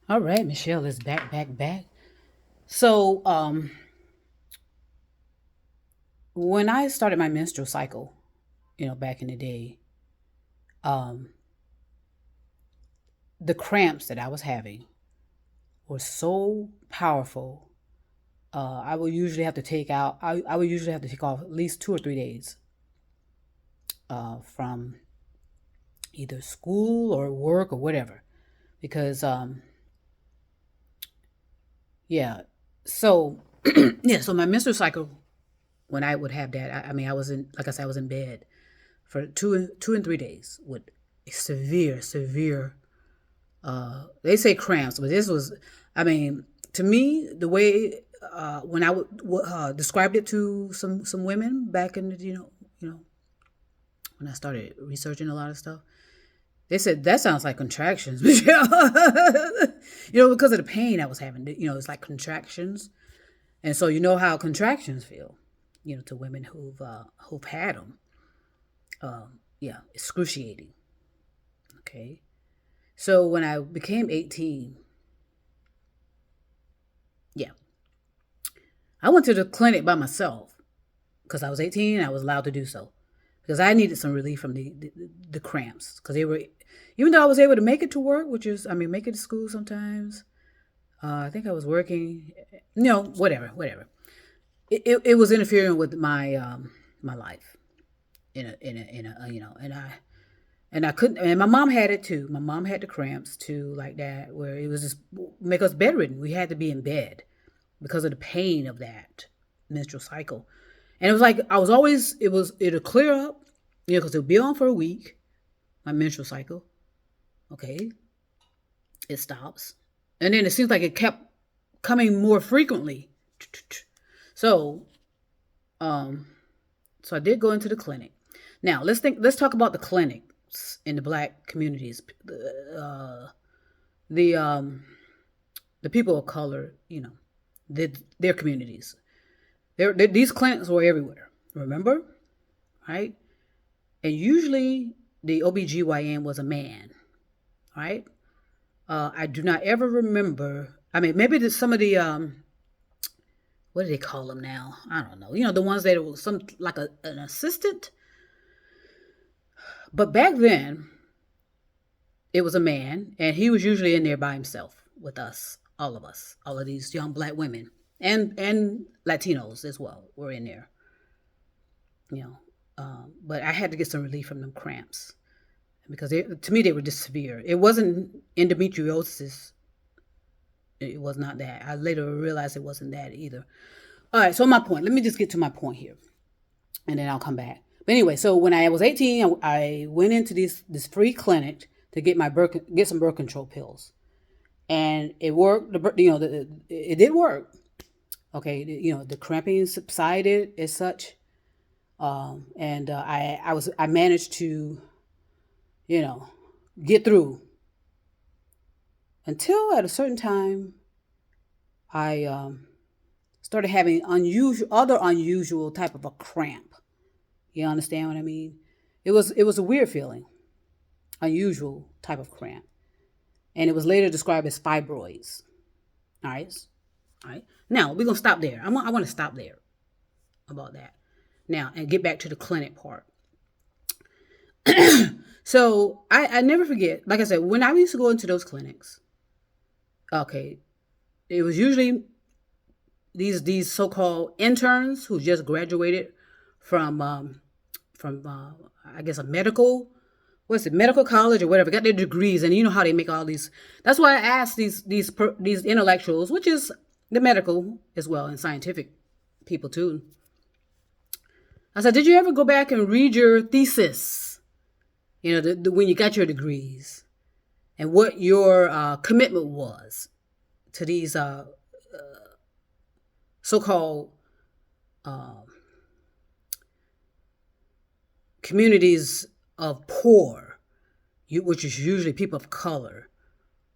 All right, Michelle is back. So, when I started my menstrual cycle, back in the day, um, the cramps that I was having were so powerful. I would usually have to take off at least 2 or 3 days from either school or work or whatever, because yeah. So, yeah. So my menstrual cycle, when I would have that, I mean, I was in, like I said, I was in bed for 2 and 3 days with severe. They say cramps, but this was, I mean, to me, the way when I would described it to some women back in the, when I started researching a lot of stuff, they said that sounds like contractions, because of the pain I was having. It's like contractions, and so you know how contractions feel, to women who've had them. Yeah, excruciating. Okay. So when I became 18, yeah, I went to the clinic by myself because I was 18 and I was allowed to do so because I needed some relief from the cramps because they were, even though I was able to make it to work, which is, I mean, make it to school sometimes. I think I was working, whatever. It was interfering with my life and I couldn't. And my mom had it too. My mom had the cramps too, like that, where it was just make us bedridden. We had to be in bed because of the pain of that menstrual cycle. And it was like I was always. It'll clear up, because it'll be on for a week. My menstrual cycle, okay, it stops, and then it seems like it kept coming more frequently. So, um, so I did go into the clinic. Now let's talk about the clinics in the black communities. The the people of color, their communities. These clinics were everywhere. Remember, right? And usually the OBGYN was a man, right? I do not ever remember. I mean, maybe some of the what do they call them now? I don't know. The ones that were some like an assistant. But back then, it was a man, and he was usually in there by himself with us, all of these young black women, and Latinos as well were in there. You know, but I had to get some relief from them cramps because to me they were just severe. It wasn't endometriosis. It was not that. I later realized it wasn't that either. All right, so my point. Let me just get to my point here, and then I'll come back. But anyway, so when I was 18, I went into this free clinic to get some birth control pills, and it worked. It did work. Okay, the cramping subsided as such, and I managed to you know get through until at a certain time I started having unusual type of a cramp. You understand what I mean? It was a weird feeling, unusual type of cramp, and it was later described as fibroids. All right, all right. Now we're gonna stop there. I want to stop there about that now and get back to the clinic part. So I never forget. Like I said, when I used to go into those clinics, okay, it was usually these so-called interns who just graduated from I guess a medical college or whatever, got their degrees, and you know how they make all these. That's why I asked these intellectuals, which is the medical as well and scientific people too. I said, did you ever go back and read your thesis? When you got your degrees and what your commitment was to these so-called uh, communities of poor, which is usually people of color,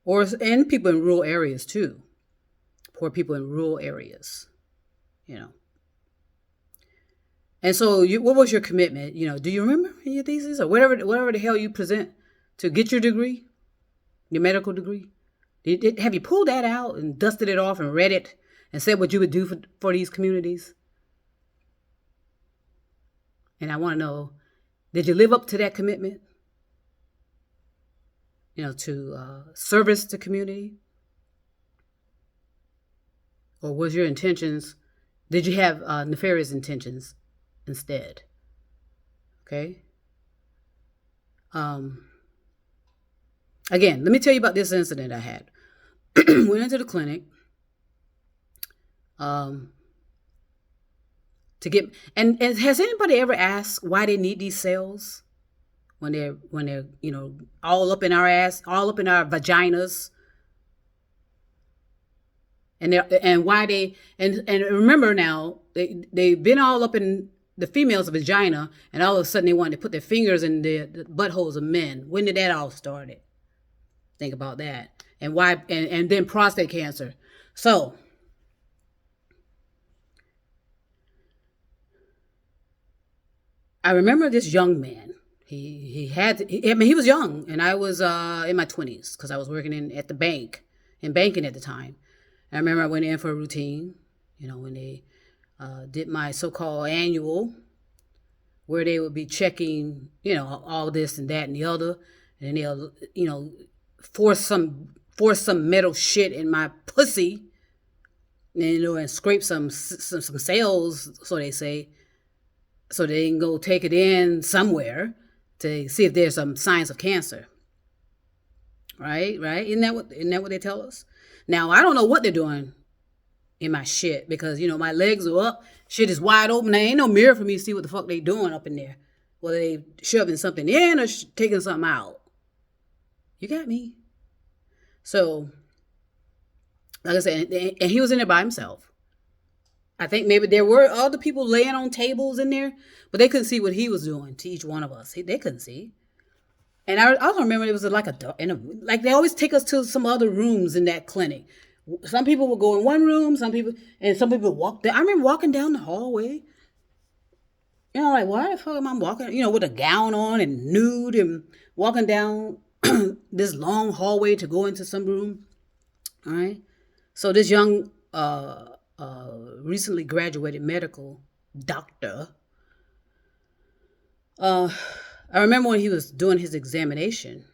and people in rural areas too. Poor people in rural areas, you know. And so, what was your commitment? Do you remember in your thesis or whatever the hell you present to get your degree, your medical degree? Have you pulled that out and dusted it off and read it and said what you would do for these communities? And I want to know, did you live up to that commitment? To service the community? Or was your intentions, did you have nefarious intentions instead? Okay. Again, let me tell you about this incident I had. Went into the clinic to get, and has anybody ever asked why they need these cells when they're all up in our ass, all up in our vaginas, and why they and remember now they've been all up in the female's vagina, and all of a sudden they wanted to put their fingers in the buttholes of men. When did that all started? Think about that. And why, and then prostate cancer. So I remember this young man. He was young, and I was in my 20s because I was working at the bank, in banking at the time. I remember I went in for a routine, when they did my so-called annual, where they would be checking, all this and that and the other, and they'll, force some metal shit in my pussy, and scrape some cells, so they say, so they can go take it in somewhere to see if there's some signs of cancer. Right? Isn't that what they tell us? Now, I don't know what they're doing in my shit because, my legs are up, shit is wide open. There ain't no mirror for me to see what the fuck they doing up in there. Whether they shoving something in or taking something out. You got me? So, like I said, and he was in there by himself. I think maybe there were other people laying on tables in there, but they couldn't see what he was doing to each one of us. They couldn't see. And I also remember it was like like they always take us to some other rooms in that clinic. Some people would go in one room, some people walk there. I remember walking down the hallway. Like, why the fuck am I walking, with a gown on and nude and walking down this long hallway to go into some room. All right. So this young, recently graduated medical doctor, I remember when he was doing his examination,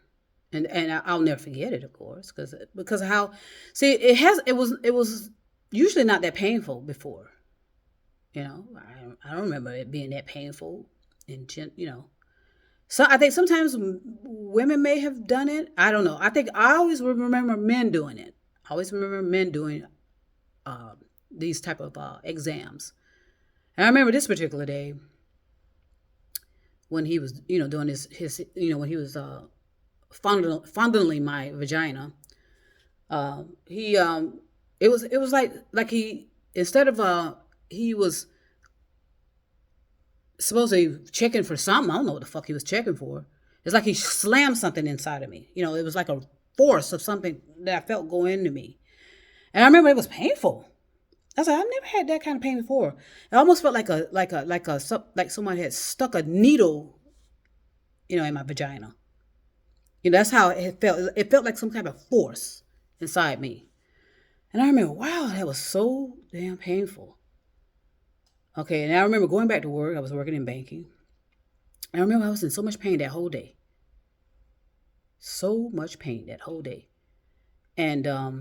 and I'll never forget it, of course, because of how, see, it was usually not that painful before, I don't remember it being that painful, So I think sometimes women may have done it. I don't know. I always remember men doing it. I always remember men doing these type of exams. And I remember this particular day when he was, doing his when he was fondling my vagina. It was like he, instead of he was supposedly checking for something. I don't know what the fuck he was checking for. It's like he slammed something inside of me. It was like a force of something that I felt go into me. And I remember it was painful. I was like, I've never had that kind of pain before. It almost felt like someone had stuck a needle, in my vagina. That's how it felt. It felt like some kind of force inside me. And I remember, wow, that was so damn painful. Okay, and I remember going back to work. I was working in banking. And I remember I was in so much pain that whole day. So much pain that whole day. And I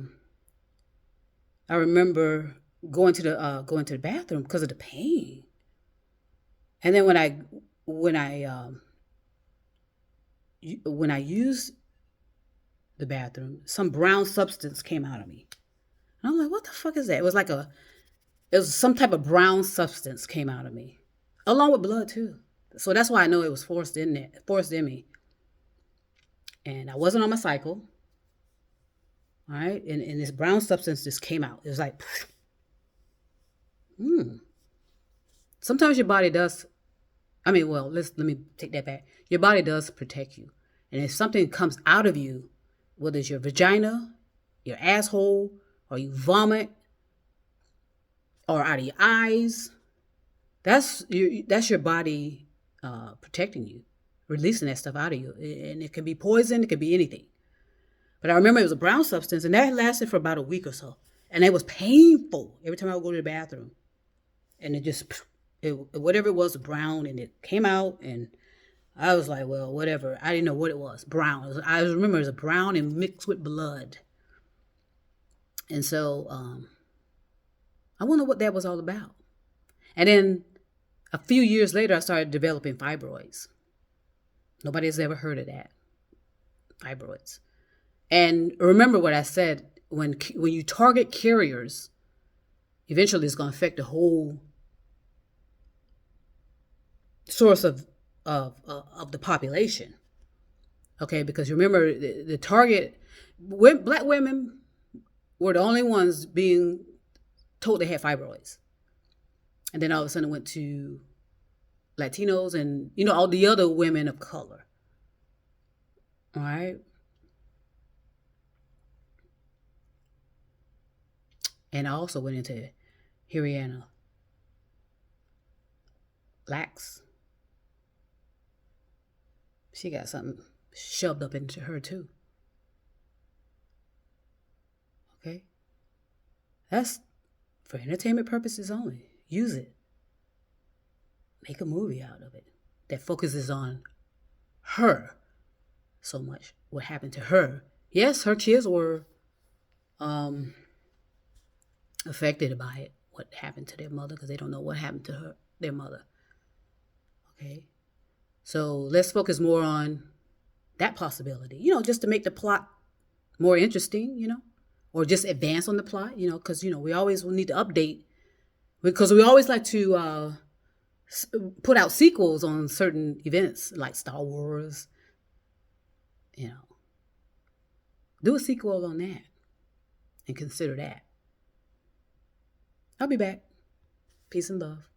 remember going to the bathroom because of the pain. And then when I used the bathroom, some brown substance came out of me. And I'm like, what the fuck is that? It was some type of brown substance came out of me, along with blood too. So that's why I know it was forced in me. And I wasn't on my cycle. All right. And this brown substance just came out. It was like, Sometimes your body does. Let me take that back. Your body does protect you. And if something comes out of you, whether it's your vagina, your asshole, or you vomit, or out of your eyes, that's your body protecting you, releasing that stuff out of you. And it can be poison, it can be anything. But I remember it was a brown substance, and that lasted for about a week or so. And it was painful every time I would go to the bathroom. And it just, whatever it was, brown, and it came out. And I was like, well, whatever. I didn't know what it was. Brown. I remember it was a brown and mixed with blood. And so I wonder what that was all about. And then a few years later, I started developing fibroids. Nobody has ever heard of that. Fibroids. And remember what I said, when you target carriers, eventually it's going to affect the whole source of the population. Okay, because remember the target, black women were the only ones being told they had fibroids. And then all of a sudden it went to Latinos and, all the other women of color. All right. And I also went into Hiriana Lax. She got something shoved up into her too. Okay? That's for entertainment purposes only. Use it. Make a movie out of it that focuses on her so much. What happened to her. Yes, her kids were affected by it. What happened to their mother, because they don't know what happened to their mother. Okay? So let's focus more on that possibility, just to make the plot more interesting, or just advance on the plot, because, we always will need to update, because we always like to put out sequels on certain events like Star Wars, do a sequel on that and consider that. I'll be back. Peace and love.